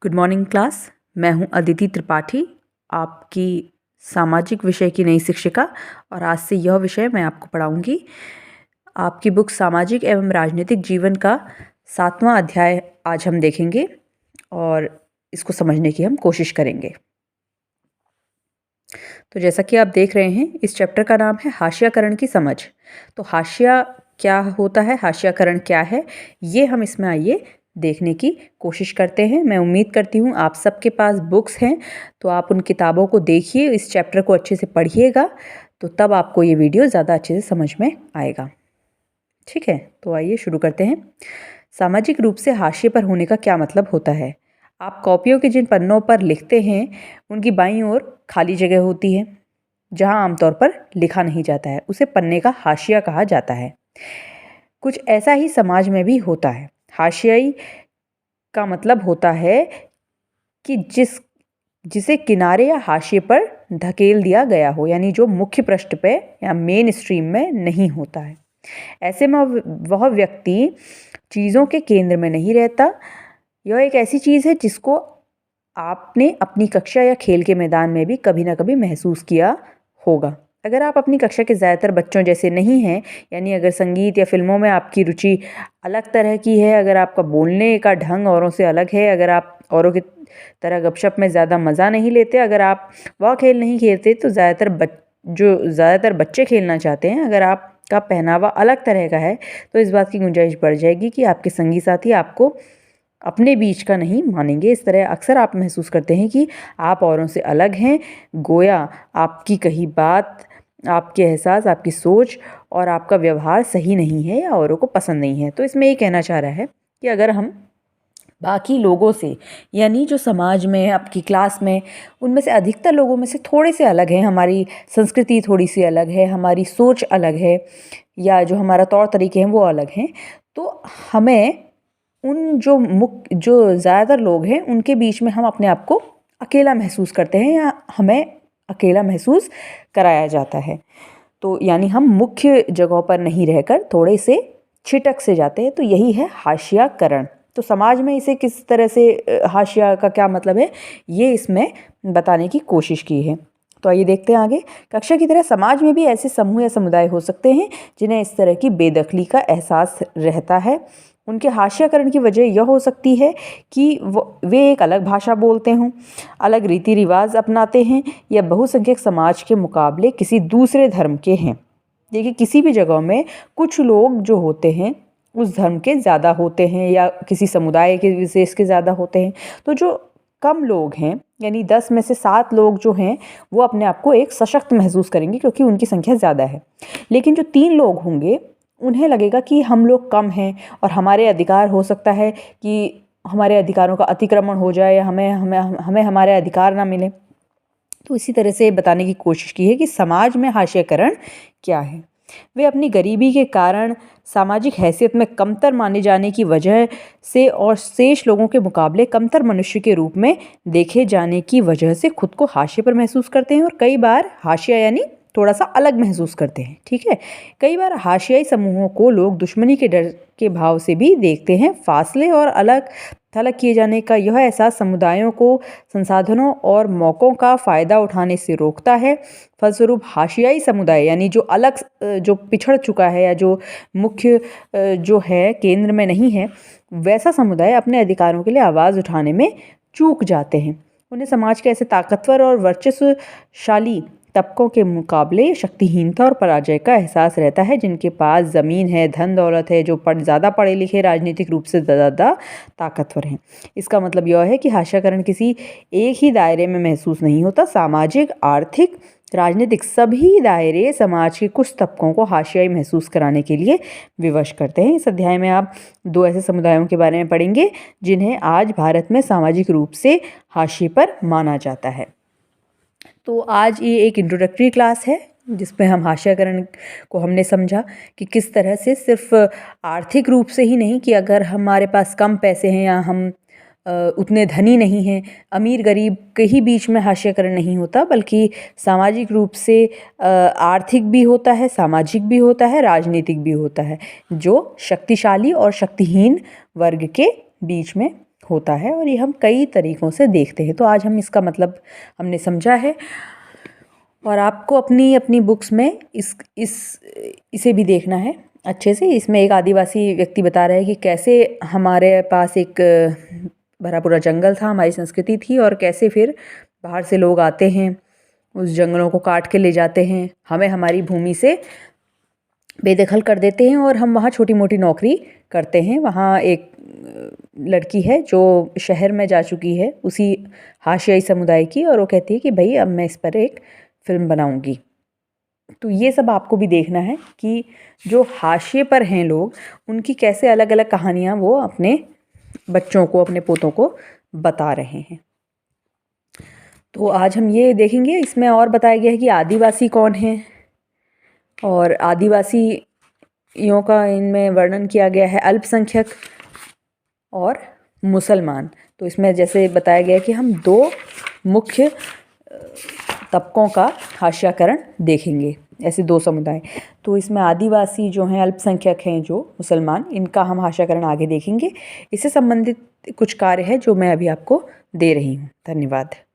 Good morning class. मैं हूं अदिति त्रिपाठी, आपकी सामाजिक विषय की नई शिक्षिका। और आज से यह विषय मैं आपको पढ़ाऊंगी। आपकी बुक सामाजिक एवं राजनीतिक जीवन का 7वां अध्याय आज हम देखेंगे और इसको समझने की हम कोशिश करेंगे। तो जैसा कि आप देख रहे हैं, इस चैप्टर का नाम है हाशियाकरण की समझ। तो हाशिया क्या होता है, हाशियाकरण क्या है, ये हम इसमें आइए देखने की कोशिश करते हैं। मैं उम्मीद करती हूँ आप सबके पास बुक्स हैं, तो आप उन किताबों को देखिए, इस चैप्टर को अच्छे से पढ़िएगा, तो तब आपको ये वीडियो ज़्यादा अच्छे से समझ में आएगा। ठीक है, तो आइए शुरू करते हैं। सामाजिक रूप से हाशिए पर होने का क्या मतलब होता है। आप कॉपियों के जिन पन्नों पर लिखते हैं, उनकी बाईं ओर खाली जगह होती है जहां आमतौर पर लिखा नहीं जाता है, उसे पन्ने का हाशिया कहा जाता है। कुछ ऐसा ही समाज में भी होता है। हाशियाई का मतलब होता है कि जिसे किनारे या हाशिए पर धकेल दिया गया हो, यानी जो मुख्य पृष्ठ पे या मेन स्ट्रीम में नहीं होता है। ऐसे में वह व्यक्ति चीज़ों के केंद्र में नहीं रहता। यह एक ऐसी चीज़ है जिसको आपने अपनी कक्षा या खेल के मैदान में भी कभी ना कभी महसूस किया होगा। अगर आप अपनी कक्षा के ज़्यादातर बच्चों जैसे नहीं हैं, यानी अगर संगीत या फिल्मों में आपकी रुचि अलग तरह की है, अगर आपका बोलने का ढंग औरों से अलग है, अगर आप औरों की तरह गपशप में ज़्यादा मज़ा नहीं लेते, अगर आप वह खेल नहीं खेलते तो ज़्यादातर बच्चे खेलना चाहते हैं, अगर आपका पहनावा अलग तरह का है, तो इस बात की गुंजाइश बढ़ जाएगी कि आपके संगी साथी आपको अपने बीच का नहीं मानेंगे। इस तरह अक्सर आप महसूस करते हैं कि आप औरों से अलग हैं, गोया आपकी कही बात, आपके एहसास, आपकी सोच और आपका व्यवहार सही नहीं है या औरों को पसंद नहीं है। तो इसमें ये कहना चाह रहा है कि अगर हम बाकी लोगों से, यानी जो समाज में, आपकी क्लास में, उनमें से अधिकतर लोगों में से थोड़े से अलग हैं, हमारी संस्कृति थोड़ी सी अलग है, हमारी सोच अलग है, या जो हमारा तौर तरीके हैं वो अलग हैं, तो हमें उन जो ज़्यादातर लोग हैं उनके बीच में हम अपने आप को अकेला महसूस करते हैं या हमें अकेला महसूस कराया जाता है। तो यानी हम मुख्य जगहों पर नहीं रहकर थोड़े से छिटक से जाते हैं। तो यही है हाशियाकरण। तो समाज में इसे किस तरह से, हाशिया का क्या मतलब है, ये इसमें बताने की कोशिश की है। तो आइए देखते हैं आगे। कक्षा की तरह समाज में भी ऐसे समूह या समुदाय हो सकते हैं जिन्हें इस तरह की बेदखली का एहसास रहता है। उनके हाशियाकरण की वजह यह हो सकती है कि वे एक अलग भाषा बोलते हों, अलग रीति रिवाज अपनाते हैं, या बहुसंख्यक समाज के मुकाबले किसी दूसरे धर्म के हैं। देखिए, किसी भी जगह में कुछ लोग जो होते हैं उस धर्म के ज़्यादा होते हैं या किसी समुदाय के विशेष के ज़्यादा होते हैं। तो जो कम लोग हैं, यानी 10 में से 7 लोग जो हैं, वो अपने आप को एक सशक्त महसूस करेंगे क्योंकि उनकी संख्या ज़्यादा है। लेकिन जो 3 लोग होंगे, उन्हें लगेगा कि हम लोग कम हैं और हमारे अधिकार, हो सकता है कि हमारे अधिकारों का अतिक्रमण हो जाए या हमें हमारे अधिकार ना मिले। तो इसी तरह से बताने की कोशिश की है कि समाज में हाशियाकरण क्या है। वे अपनी गरीबी के कारण, सामाजिक हैसियत में कमतर माने जाने की वजह से और शेष लोगों के मुकाबले कमतर मनुष्य के रूप में देखे जाने की वजह से खुद को हाशिए पर महसूस करते हैं और कई बार हाशिया यानी थोड़ा सा अलग महसूस करते हैं। ठीक है, कई बार हाशियाई समूहों को लोग दुश्मनी के डर के भाव से भी देखते हैं। फासले और अलग थलग किए जाने का यह एहसास समुदायों को संसाधनों और मौक़ों का फ़ायदा उठाने से रोकता है। फलस्वरूप हाशियाई समुदाय, यानी जो अलग, जो पिछड़ चुका है या जो मुख्य जो है केंद्र में नहीं है, वैसा समुदाय अपने अधिकारों के लिए आवाज़ उठाने में चूक जाते हैं। उन्हें समाज के ऐसे ताकतवर और वर्चस्वशाली तबकों के मुकाबले शक्तिहीनता और पराजय का एहसास रहता है, जिनके पास ज़मीन है, धन दौलत है, जो ज़्यादा पढ़े लिखे, राजनीतिक रूप से ज़्यादा ताकतवर हैं। इसका मतलब यह है कि हाशियाकरण किसी एक ही दायरे में महसूस नहीं होता। सामाजिक, आर्थिक, राजनीतिक सभी दायरे समाज के कुछ तबकों को हाशियाई महसूस कराने के लिए विवश करते हैं। इस अध्याय में आप 2 ऐसे समुदायों के बारे में पढ़ेंगे जिन्हें आज भारत में सामाजिक रूप से हाशिए पर माना जाता है। तो आज ये एक इंट्रोडक्टरी क्लास है जिसमें हम हाशियाकरण को हमने समझा कि किस तरह से सिर्फ आर्थिक रूप से ही नहीं, कि अगर हमारे पास कम पैसे हैं या हम उतने धनी नहीं हैं, अमीर गरीब के ही बीच में हाशियाकरण नहीं होता, बल्कि सामाजिक रूप से आर्थिक भी होता है, सामाजिक भी होता है, राजनीतिक भी होता है, जो शक्तिशाली और शक्तिहीन वर्ग के बीच में होता है और ये हम कई तरीक़ों से देखते हैं। तो आज हम इसका मतलब हमने समझा है और आपको अपनी अपनी बुक्स में इसे भी देखना है अच्छे से। इसमें एक आदिवासी व्यक्ति बता रहा है कि कैसे हमारे पास एक भरा पूरा जंगल था, हमारी संस्कृति थी, और कैसे फिर बाहर से लोग आते हैं, उस जंगलों को काट के ले जाते हैं, हमें हमारी भूमि से बेदखल कर देते हैं और हम वहाँ छोटी मोटी नौकरी करते हैं। वहाँ एक लड़की है जो शहर में जा चुकी है उसी हाशियाई समुदाय की, और वो कहती है कि भाई अब मैं इस पर एक फ़िल्म बनाऊंगी। तो ये सब आपको भी देखना है कि जो हाशिए पर हैं लोग, उनकी कैसे अलग अलग कहानियाँ वो अपने बच्चों को, अपने पोतों को बता रहे हैं। तो आज हम ये देखेंगे, इसमें और बताया गया है कि आदिवासी कौन है, और आदिवासियों का इनमें वर्णन किया गया है, अल्पसंख्यक और मुसलमान। तो इसमें जैसे बताया गया है कि हम 2 मुख्य तबकों का हाशियाकरण देखेंगे, ऐसे 2 समुदाय। तो इसमें आदिवासी जो हैं, अल्पसंख्यक हैं जो मुसलमान, इनका हम हाशियाकरण आगे देखेंगे। इससे संबंधित कुछ कार्य है जो मैं अभी आपको दे रही हूँ। धन्यवाद।